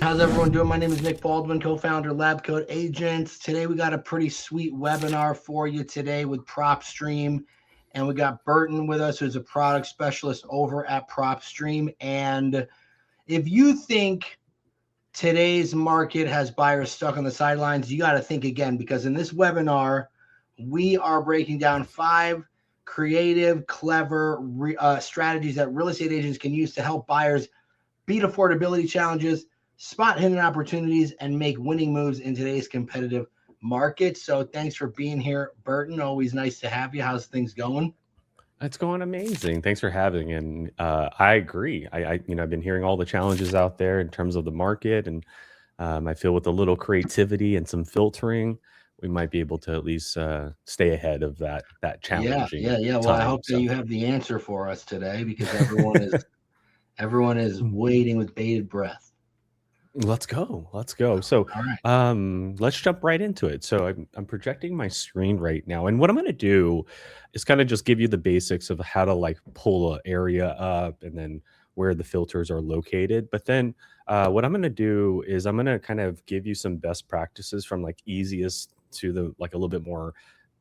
How's everyone doing? My name is Nick Baldwin, co-founder Lab Code Agents. Today we got a pretty sweet webinar for you today with PropStream, and we got Burton with us, who's a product specialist over at PropStream. And if you think today's market has buyers stuck on the sidelines, you got to think again, because in this webinar, we are breaking down 5 creative, clever strategies that real estate agents can use to help buyers beat affordability challenges, spot hidden opportunities, and make winning moves in today's competitive market. So thanks for being here, Burton. Always nice to have you. How's things going? It's going amazing. Thanks for having. And I agree. I've been hearing all the challenges out there in terms of the market, and I feel with a little creativity and some filtering, we might be able to at least stay ahead of that challenging Yeah. Well, I time. hope that you have the answer for us today, because everyone is waiting with bated breath. Let's go. So, All right. let's jump right into it. So I'm projecting my screen right now, and what I'm going to do is kind of just give you the basics of how to like pull an area up, and then where the filters are located. But then, what I'm going to do is I'm going to kind of give you some best practices from like easiest to the like a little bit more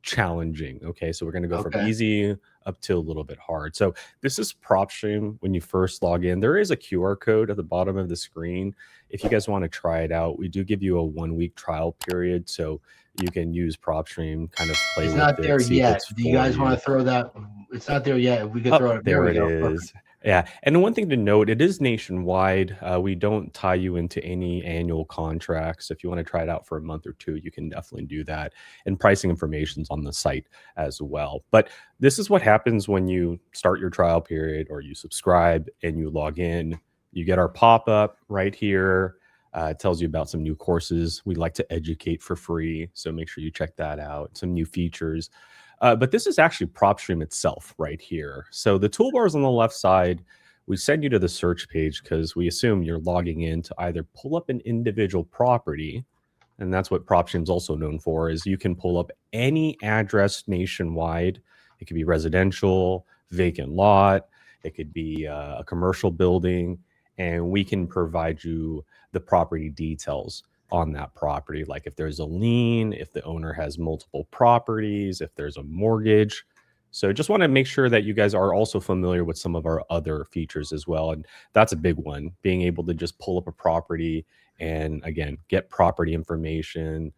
challenging. Okay, so we're going to go from Okay. easy up to a little bit hard. So this is PropStream. When you first log in, there is a QR code at the bottom of the screen. If you guys want to try it out, we do give you a 1-week trial period, so you can use PropStream, kind of play It's with not there it, see if yet. it's Do you for guys want you. to throw that? It's not there yet. If we could Oh, throw it. There there we it go. Perfect. is. Yeah. And one thing to note, it is nationwide. We don't tie you into any annual contracts. If you want to try it out for a month or 2, you can definitely do that. And pricing information's on the site as well. But this is what happens when you start your trial period or you subscribe and you log in. You get our pop-up right here. It tells you about some new courses. We like to educate for free, so make sure you check that out. Some new features. But this is actually PropStream itself right here. So the toolbar is on the left side. We send you to the search page because we assume you're logging in to either pull up an individual property, and that's what PropStream is also known for, is you can pull up any address nationwide. It could be residential, vacant lot, it could be a commercial building, and we can provide you the property details on that property, like if there's a lien, if the owner has multiple properties, if there's a mortgage. So just want to make sure that you guys are also familiar with some of our other features as well. And that's a big one, being able to just pull up a property and again, get property information,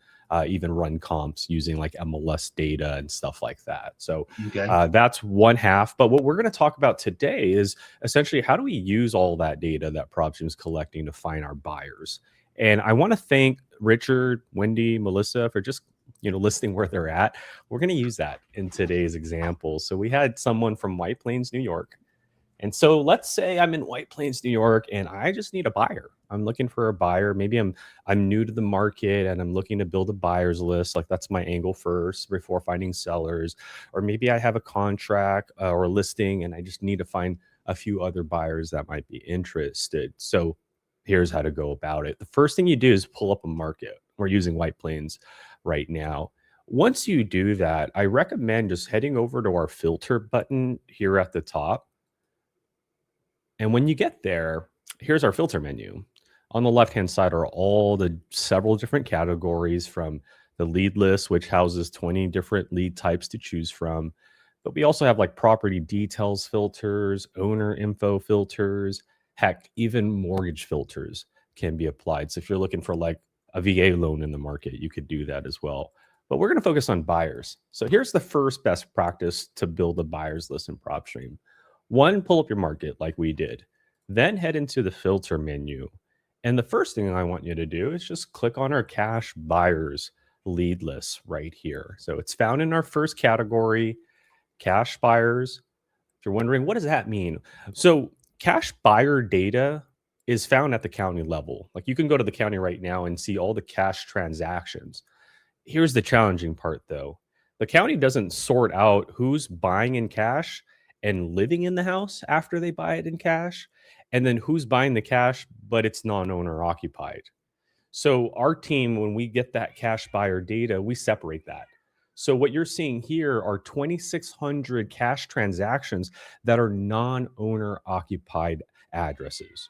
even run comps using like MLS data and stuff like that. So Okay. that's one half. But what we're going to talk about today is essentially how do we use all that data that PropStream is collecting to find our buyers. And I want to thank Richard, Wendy, Melissa for just listing where they're at. We're going to use that in today's example. So we had someone from White Plains, New York. And so let's say I'm in White Plains, New York, and I just need a buyer. I'm looking for a buyer. Maybe I'm new to the market and I'm looking to build a buyer's list. Like that's my angle first before finding sellers. Or maybe I have a contract or a listing and I just need to find a few other buyers that might be interested. So here's how to go about it. The first thing you do is pull up a market. We're using White Plains right now. Once you do that, I recommend just heading over to our filter button here at the top. And when you get there, here's our filter menu. On the left-hand side are all the several different categories, from the lead list, which houses 20 different lead types to choose from. But we also have like property details filters, owner info filters, heck, even mortgage filters can be applied. So if you're looking for like a VA loan in the market, you could do that as well. But we're going to focus on buyers. So here's the first best practice to build a buyers list in PropStream. 1, pull up your market like we did. Then head into the filter menu. And the first thing I want you to do is just click on our cash buyers lead list right here. So it's found in our first category, cash buyers. If you're wondering, what does that mean? So cash buyer data is found at the county level. Like you can go to the county right now and see all the cash transactions. Here's the challenging part though. The county doesn't sort out who's buying in cash and living in the house after they buy it in cash, and then who's buying the cash, but it's non-owner occupied. So our team, when we get that cash buyer data, we separate that. So what you're seeing here are 2,600 cash transactions that are non-owner occupied addresses.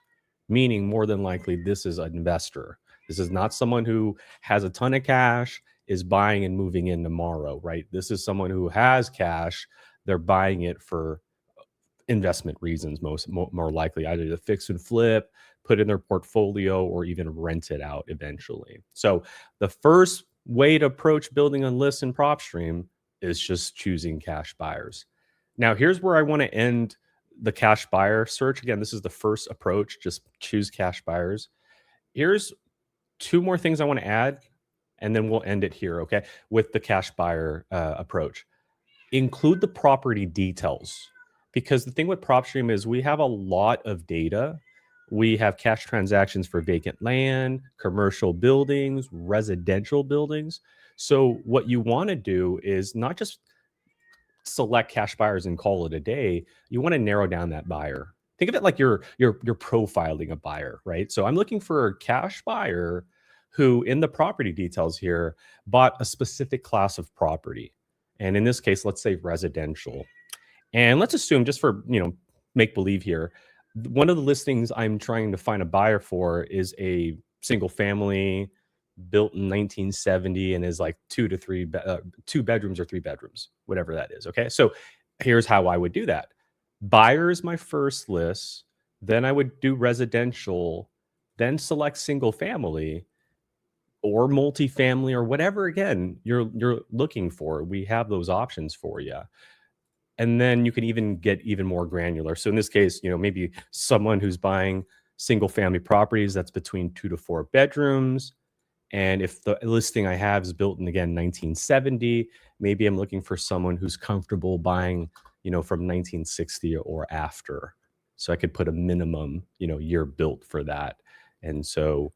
meaning more than likely this is an investor. This is not someone who has a ton of cash, is buying and moving in tomorrow, right? This is someone who has cash. They're buying it for investment reasons, more likely, either to fix and flip, put in their portfolio, or even rent it out eventually. So the first way to approach building a list in PropStream is just choosing cash buyers. Now, here's where I want to end the cash buyer search. Again, this is the first approach, just choose cash buyers. Here's two more things I want to add, and then we'll end it here, okay, with the cash buyer approach. Include the property details, because the thing with PropStream is we have a lot of data. We have cash transactions for vacant land, commercial buildings, residential buildings. So what you want to do is not just select cash buyers and call it a day. You want to narrow down that buyer. Think of it like you're profiling a buyer, right? So I'm looking for a cash buyer who, in the property details here, bought a specific class of property. And in this case, let's say residential. And let's assume, just for make believe here, one of the listings I'm trying to find a buyer for is a single family built in 1970 and is like 2 bedrooms or 3 bedrooms, whatever that is. Okay, so here's how I would do that. Buyer is my first list, then I would do residential, then select single family or multifamily or whatever, again, you're looking for. We have those options for you. And then you can even get even more granular. So in this case, maybe someone who's buying single family properties that's between 2 to 4 bedrooms. And if the listing I have is built in, again, 1970, maybe I'm looking for someone who's comfortable buying, from 1960 or after. So I could put a minimum, year built for that. And so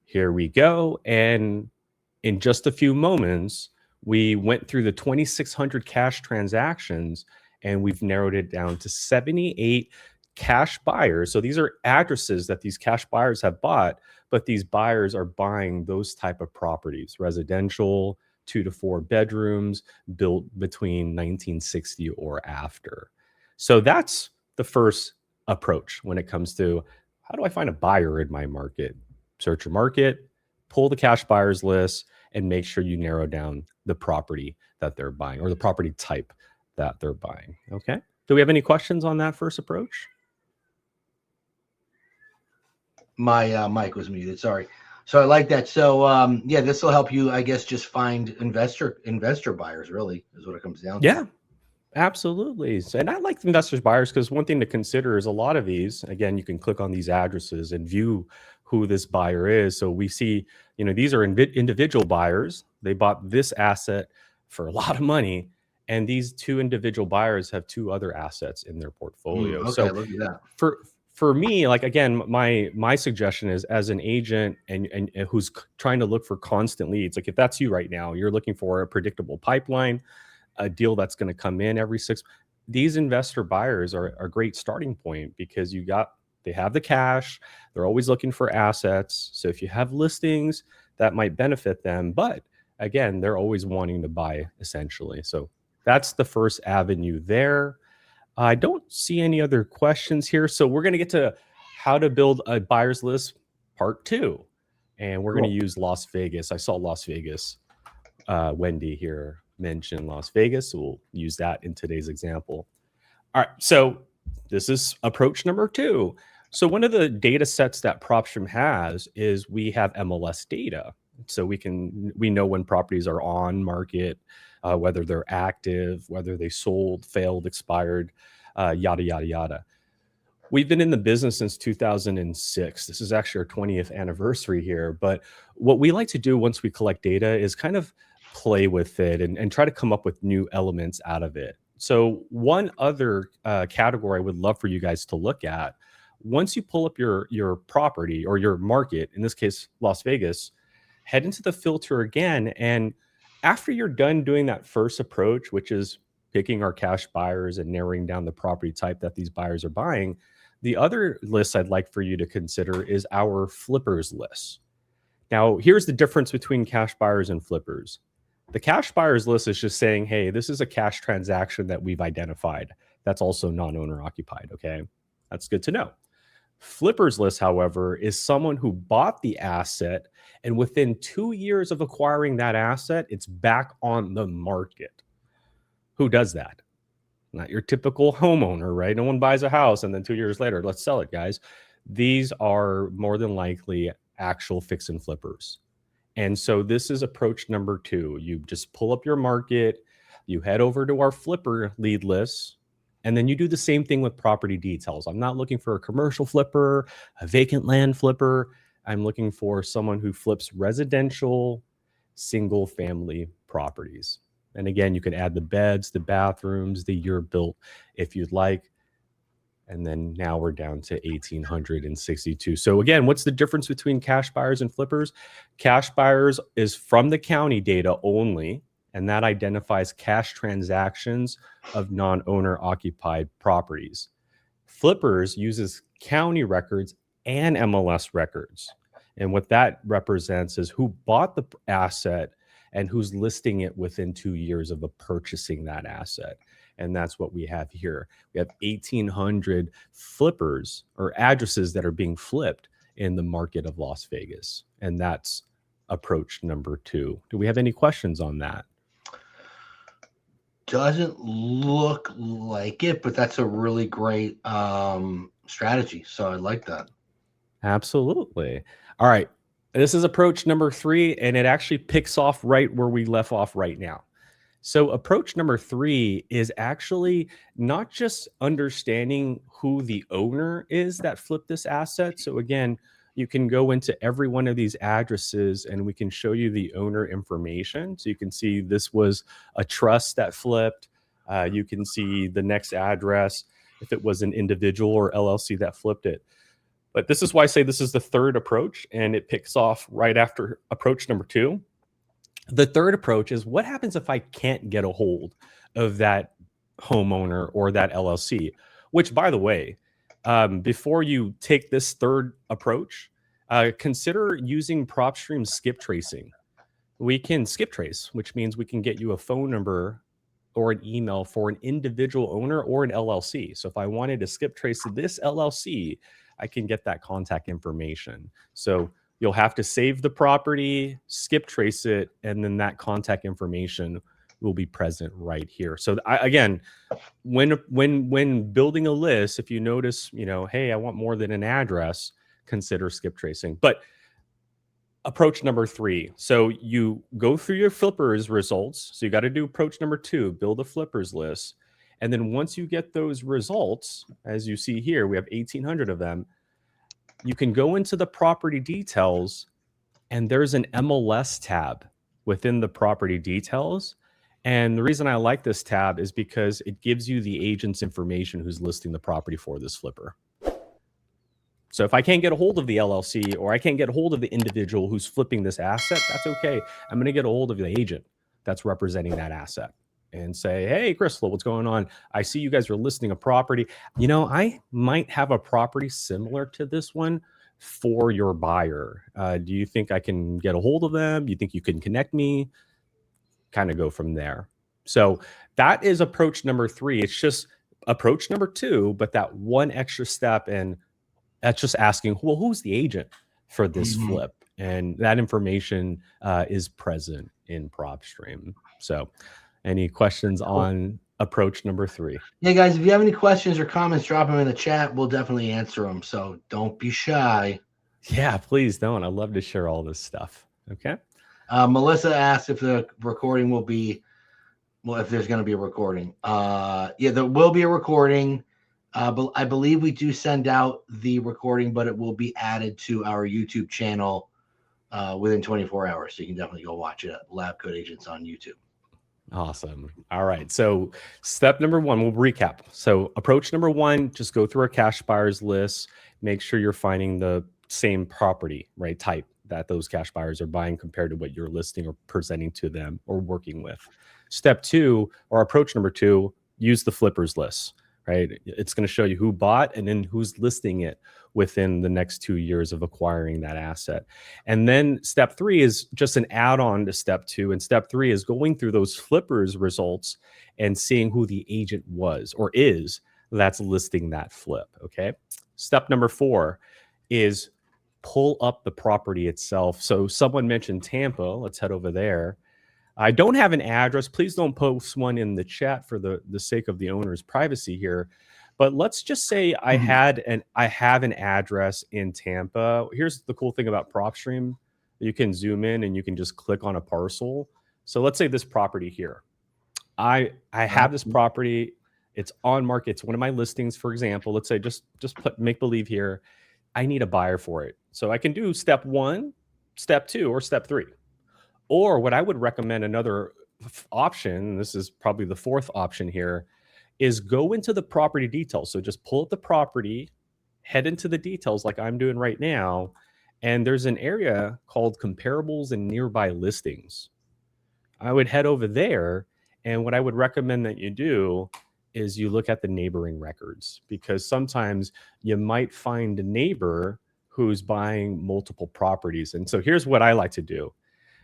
here we go. And in just a few moments, we went through the 2,600 cash transactions, and we've narrowed it down to 78 cash buyers. So these are addresses that these cash buyers have bought, but these buyers are buying those type of properties, residential, 2 to 4 bedrooms, built between 1960 or after. So that's the first approach when it comes to how do I find a buyer in my market? Search your market, pull the cash buyers list, and make sure you narrow down the property that they're buying or the property type that they're buying. Okay. Do we have any questions on that first approach? My mic was muted. Sorry. So I like that. So yeah, this will help you, I guess, just find investor buyers. Really, is what it comes down to. Yeah, absolutely. And I like investors buyers because one thing to consider is a lot of these. Again, you can click on these addresses and view who this buyer is. So we see, these are individual buyers. They bought this asset for a lot of money, and these two individual buyers have 2 other assets in their portfolio. Okay, so look at that. For me, like, again, my suggestion is, as an agent and who's trying to look for constant leads, like if that's you right now, you're looking for a predictable pipeline, a deal that's going to come in every 6. These investor buyers are a great starting point because they have the cash. They're always looking for assets. So if you have listings, that might benefit them. But again, they're always wanting to buy, essentially. So that's the first avenue there. I don't see any other questions here. So we're going to get to how to build a buyer's list part 2. And we're going to use Las Vegas. I saw Las Vegas. Wendy here mentioned Las Vegas. So we'll use that in today's example. All right. So this is approach number 2. So one of the data sets that PropStream has is we have MLS data. So we know when properties are on market, whether they're active, whether they sold, failed, expired, yada, yada, yada. We've been in the business since 2006. This is actually our 20th anniversary here. But what we like to do once we collect data is kind of play with it and try to come up with new elements out of it. So one other category I would love for you guys to look at, once you pull up your property or your market, in this case, Las Vegas, head into the filter again. And after you're done doing that first approach, which is picking our cash buyers and narrowing down the property type that these buyers are buying, the other list I'd like for you to consider is our flippers list. Now, here's the difference between cash buyers and flippers. The cash buyers list is just saying, hey, this is a cash transaction that we've identified. That's also non-owner occupied, okay? That's good to know. Flippers list, however, is someone who bought the asset and within 2 years of acquiring that asset, it's back on the market. Who does that? Not your typical homeowner, right? No one buys a house and then 2 years later, let's sell it, guys. These are more than likely actual fix and flippers. And so this is approach number 2. You just pull up your market, you head over to our flipper lead list, and then you do the same thing with property details. I'm not looking for a commercial flipper, a vacant land flipper. I'm looking for someone who flips residential single family properties. And again, you can add the beds, the bathrooms, the year built if you'd like. And then now we're down to 1,862. So again, what's the difference between cash buyers and flippers? Cash buyers is from the county data only, and that identifies cash transactions of non-owner occupied properties. Flippers uses county records and MLS records. And what that represents is who bought the asset and who's listing it within 2 years of purchasing that asset. And that's what we have here. We have 1,800 flippers or addresses that are being flipped in the market of Las Vegas. And that's approach number 2. Do we have any questions on that? Doesn't look like it, but that's a really great strategy. So I like that. Absolutely. All right. This is approach number 3, and it actually picks off right where we left off right now. So approach number 3 is actually not just understanding who the owner is that flipped this asset. So again, you can go into every one of these addresses and we can show you the owner information. So you can see this was a trust that flipped. You can see the next address if it was an individual or LLC that flipped it. But this is why I say this is the 3rd approach, and it picks off right after approach number 2. The 3rd approach is what happens if I can't get a hold of that homeowner or that LLC, which, by the way, before you take this 3rd approach, consider using PropStream skip tracing. We can skip trace, which means we can get you a phone number or an email for an individual owner or an LLC. So if I wanted to skip trace this LLC, I can get that contact information. So you'll have to save the property, skip trace it, and then that contact information will be present right here. So again, when building a list, if you notice, hey, I want more than an address, consider skip tracing. But approach number 3. So you go through your flippers results. So you got to do approach number 2, build a flippers list. And then once you get those results, as you see here, we have 1,800 of them. You can go into the property details, and there's an MLS tab within the property details. And the reason I like this tab is because it gives you the agent's information who's listing the property for this flipper. So if I can't get a hold of the LLC or I can't get a hold of the individual who's flipping this asset, that's okay. I'm going to get a hold of the agent that's representing that asset and say, hey, Crystal, what's going on? I see you guys are listing a property. I might have a property similar to this one for your buyer. Do you think I can get a hold of them? Do you think you can connect me? Kind of go from there. So that is approach number 3. It's just approach number 2, but that one extra step. And that's just asking, well, who's the agent for this flip? And that information is present in PropStream. So any questions on approach number 3? Yeah, guys, if you have any questions or comments, drop them in the chat. We'll definitely answer them. So don't be shy. Yeah, please don't. I'd love to share all this stuff. Okay. Melissa asked if the recording will be, if there's going to be a recording. Yeah, there will be a recording. But I believe we do send out the recording, but it will be added to our YouTube channel within 24 hours. So you can definitely go watch it at Lab Coat Agents on YouTube. Awesome. All right. So step number 1, we'll recap. So approach number 1, just go through our cash buyers list, make sure you're finding the same property, right, type that those cash buyers are buying compared to what you're listing or presenting to them or working with. Step 2, or approach number 2, use the flippers list, right? It's going to show you who bought and then who's listing it within the next 2 years of acquiring that asset. And then step 3 is just an add-on to step 2. And step 3 is going through those flippers results and seeing who the agent was or is that's listing that flip. Okay. Step number 4 is pull up the property itself. So someone mentioned Tampa. Let's head over there. I don't have an address. Please don't post one in the chat for the sake of the owner's privacy here. But let's just say I have an address in Tampa. Here's the cool thing about PropStream. You can zoom in and you can just click on a parcel. So let's say this property here. I have this property. It's on market. It's one of my listings, for example. Let's say just put make believe here. I need a buyer for it. So I can do step 1, step 2, or step 3. Or what I would recommend, another option, this is probably the 4th option here, is go into the property details. So just pull up the property, head into the details like I'm doing right now, and there's an area called comparables and nearby listings. I would head over there, and what I would recommend that you do is you look at the neighboring records, because sometimes you might find a neighbor who's buying multiple properties. And so here's what I like to do.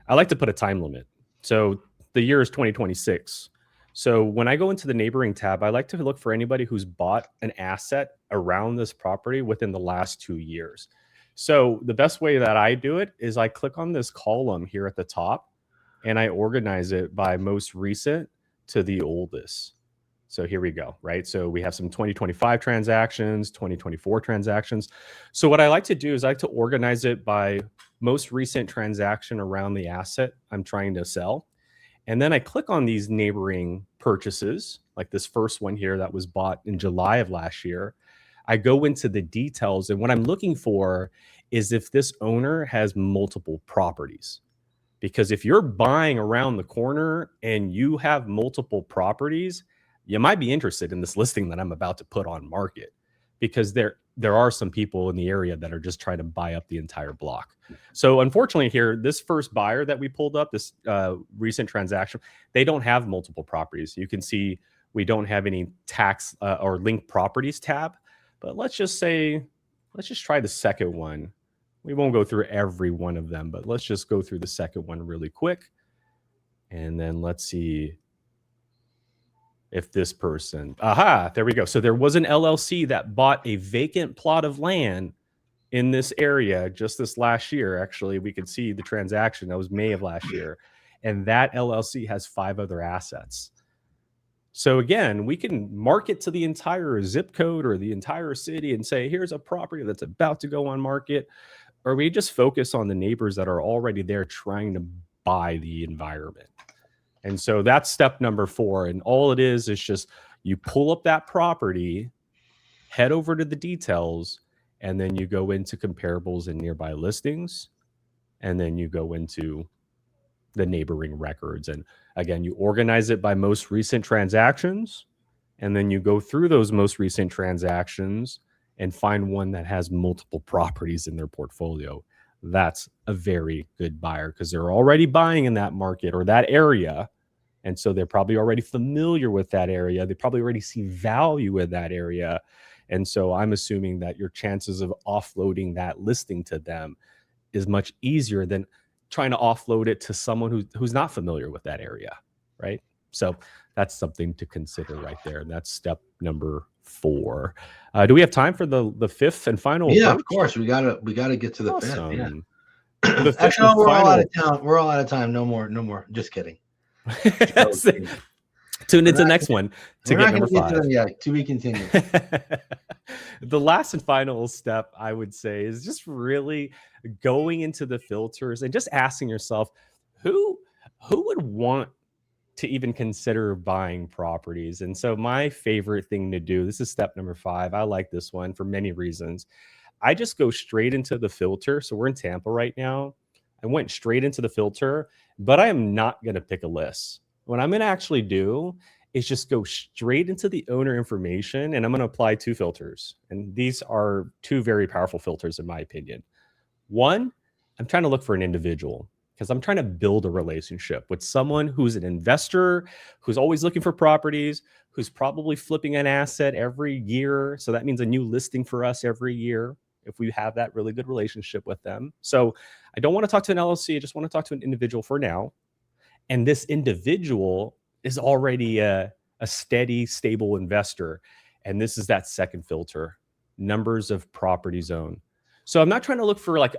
I like to put a time limit. So the year is 2026. So when I go into the neighboring tab, I like to look for anybody who's bought an asset around this property within the last 2 years. So the best way that I do it is I click on this column here at the top and I organize it by most recent to the oldest. So here we go, right? So we have some 2025 transactions, 2024 transactions. So what I like to do is I like to organize it by most recent transaction around the asset I'm trying to sell. And then I click on these neighboring purchases, like this first one here that was bought in July of last year. I go into the details, and what I'm looking for is if this owner has multiple properties. Because if you're buying around the corner and you have multiple properties, you might be interested in this listing that I'm about to put on market, because there are some people in the area that are just trying to buy up the entire block. So unfortunately here, this first buyer that we pulled up, this recent transaction, they don't have multiple properties. You can see we don't have any tax or linked properties tab, but let's just try the second one. We won't go through every one of them, but let's just go through the second one really quick. And then let's see if this person, there we go. So there was an LLC that bought a vacant plot of land in this area just this last year. Actually, we could see the transaction. That was May of last year. And that LLC has 5 other assets. So again, we can market to the entire zip code or the entire city and say, here's a property that's about to go on market. Or we just focus on the neighbors that are already there trying to buy the environment. And so that's step number 4. And all it is just you pull up that property, head over to the details, and then you go into comparables and nearby listings. And then you go into the neighboring records. And again, you organize it by most recent transactions. And then you go through those most recent transactions and find one that has multiple properties in their portfolio. That's a very good buyer, because they're already buying in that market or that area. And so they're probably already familiar with that area. They probably already see value in that area. And so I'm assuming that your chances of offloading that listing to them is much easier than trying to offload it to someone who's not familiar with that area, right? So that's something to consider right there. And that's step number 4. Do we have time for the 5th and final Yeah, approach? of course. We gotta get to the Awesome. 5th. Yeah. The 5th Actually, and we're all out final. of time. We're all out of time. No more. Just kidding. Tune into the next one to We're get not number gonna get 5. to them yet. To be continued. The last and final step, I would say, is just really going into the filters and just asking yourself, who would want to even consider buying properties? And so my favorite thing to do, this is step number 5. I like this one for many reasons. I just go straight into the filter. So we're in Tampa right now. I went straight into the filter, but I am not going to pick a list. What I'm going to actually do is just go straight into the owner information, and I'm going to apply 2 filters. And these are 2 very powerful filters, in my opinion. One, I'm trying to look for an individual, because I'm trying to build a relationship with someone who's an investor, who's always looking for properties, who's probably flipping an asset every year. So that means a new listing for us every year, if we have that really good relationship with them. So I don't want to talk to an LLC. I just want to talk to an individual for now. And this individual is already a steady, stable investor. And this is that second filter, numbers of properties owned. So I'm not trying to look for like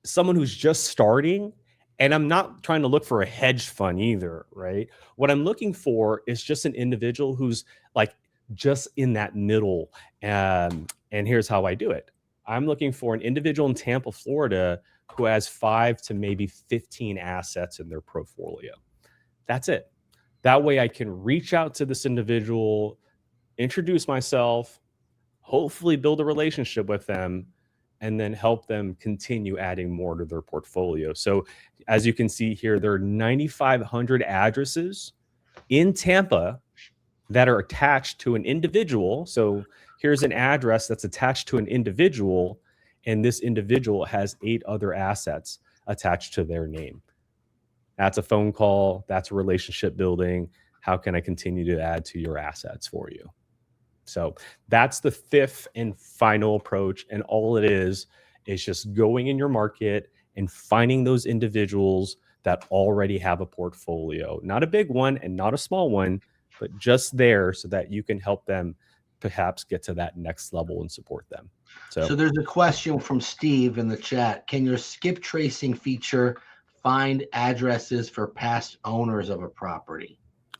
someone who's just starting, and I'm not trying to look for a hedge fund either, right? What I'm looking for is just an individual who's like just in that middle. And here's how I do it. I'm looking for an individual in Tampa, Florida, who has 5 to maybe 15 assets in their portfolio. That's it. That way I can reach out to this individual, introduce myself, hopefully build a relationship with them, and then help them continue adding more to their portfolio. So as you can see here, there are 9,500 addresses in Tampa that are attached to an individual. So here's an address that's attached to an individual, and this individual has 8 other assets attached to their name. That's a phone call. That's a relationship building. How can I continue to add to your assets for you? So that's the 5th and final approach. And all it is just going in your market and finding those individuals that already have a portfolio, not a big one and not a small one, but just there so that you can help them perhaps get to that next level and support them. So there's a question from Steve in the chat. Can your skip tracing feature find addresses for past owners of a property?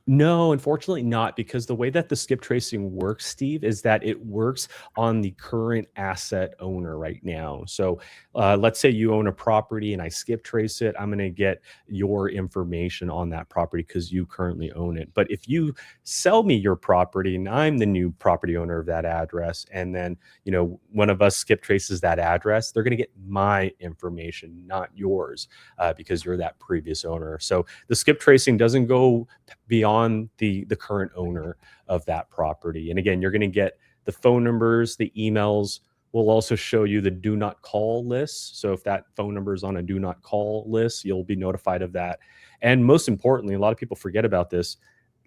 No, unfortunately not, because the way that the skip tracing works, Steve, is that it works on the current asset owner right now. So let's say you own a property and I skip trace it. I'm going to get your information on that property because you currently own it. But if you sell me your property and I'm the new property owner of that address, and then, you know, one of us skip traces that address, they're going to get my information, not yours, because you're that previous owner. So the skip tracing doesn't go beyond the current owner of that property. And again, you're going to get the phone numbers, the emails. Will also show you the do not call list. So if that phone number is on a do not call list, you'll be notified of that. And most importantly, a lot of people forget about this,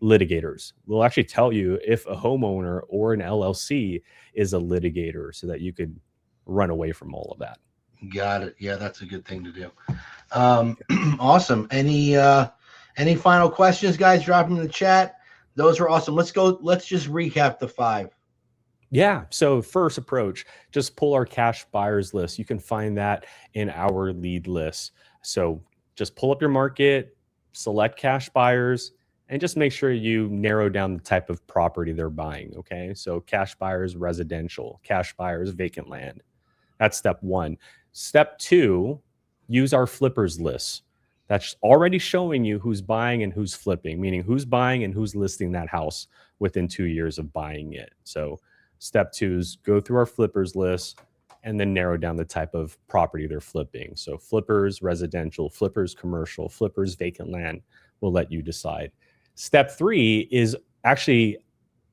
litigators will actually tell you if a homeowner or an LLC is a litigator so that you could run away from all of that. Got it. Yeah, that's a good thing to do. Awesome. Any final questions, guys? Drop them in the chat. Those were awesome. Let's go. Let's just recap the 5. Yeah. So first approach, just pull our cash buyers list. You can find that in our lead list. So just pull up your market, select cash buyers, and just make sure you narrow down the type of property they're buying. Okay. So cash buyers, residential, cash buyers, vacant land. That's step 1. Step 2, use our flippers list. That's already showing you who's buying and who's flipping, meaning who's buying and who's listing that house within 2 years of buying it. So step 2 is go through our flippers list and then narrow down the type of property they're flipping. So flippers residential, flippers commercial, flippers vacant land. Will let you decide. Step 3 is actually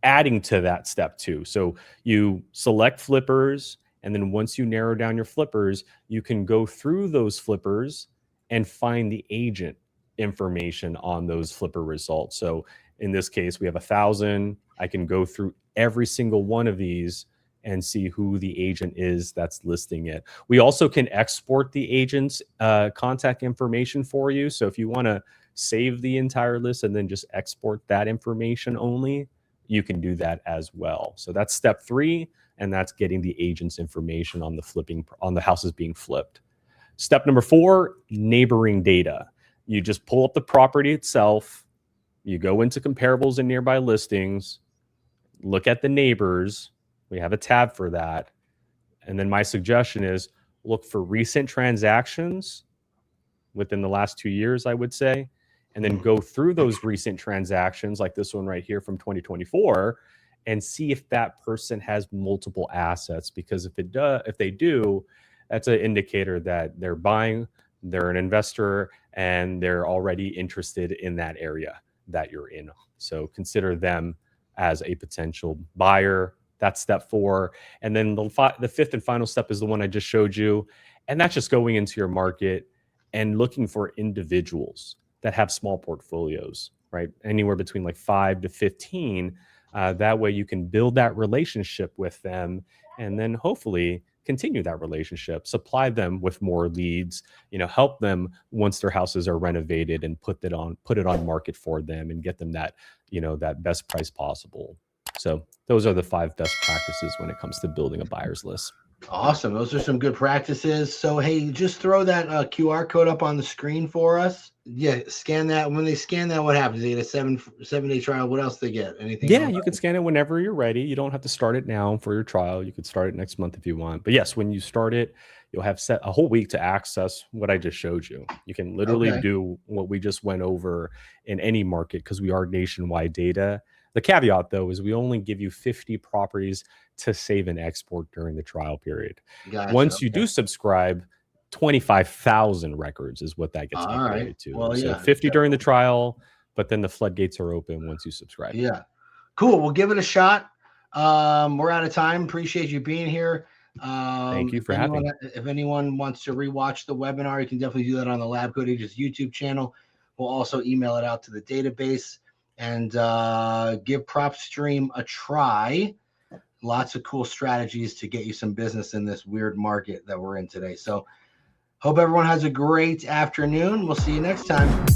adding to that step 2. So you select flippers, and then once you narrow down your flippers, you can go through those flippers and find the agent information on those flipper results. So in this case, we have 1,000. I can go through every single one of these and see who the agent is that's listing it. We also can export the agent's contact information for you. So if you want to save the entire list and then just export that information only, you can do that as well. So that's step 3, and that's getting the agent's information on the houses being flipped. Step number 4, neighboring data. You just pull up the property itself. You go into comparables and nearby listings, look at the neighbors. We have a tab for that. And then my suggestion is look for recent transactions within the last 2 years, I would say, and then go through those recent transactions like this one right here from 2024 and see if that person has multiple assets. Because if they do, that's an indicator that they're buying, they're an investor, and they're already interested in that area that you're in. So consider them as a potential buyer. That's step 4. And then the 5th and final step is the one I just showed you. And that's just going into your market and looking for individuals that have small portfolios, right? Anywhere between like 5 to 15. That way you can build that relationship with them and then hopefully continue that relationship, supply them with more leads, help them once their houses are renovated and put it on market for them and get them that, that best price possible. So those are the 5 best practices when it comes to building a buyer's list. Awesome. Those are some good practices. So, hey, just throw that QR code up on the screen for us. Yeah, scan that. When they scan that, what happens? They get a 7-day trial. What else they get? Anything Yeah, else? you can scan it whenever you're ready. You don't have to start it now for your trial. You could start it next month if you want. But yes, when you start it, you'll have set a whole week to access what I just showed you. You can literally Okay. do what we just went over in any market because we are nationwide data. The caveat, though, is we only give you 50 properties to save and export during the trial period. Gotcha. Once you Okay. do subscribe, 25,000 records is what that gets All right. upgraded to. Well, So yeah. 50 during the trial, but then the floodgates are open once you subscribe. Yeah. Cool. We'll give it a shot. We're out of time. Appreciate you being here. Thank you for having me. If anyone wants to rewatch the webinar, you can definitely do that on the Lab Coat Agents YouTube channel. We'll also email it out to the database and give PropStream a try. Lots of cool strategies to get you some business in this weird market that we're in today. So hope everyone has a great afternoon. We'll see you next time.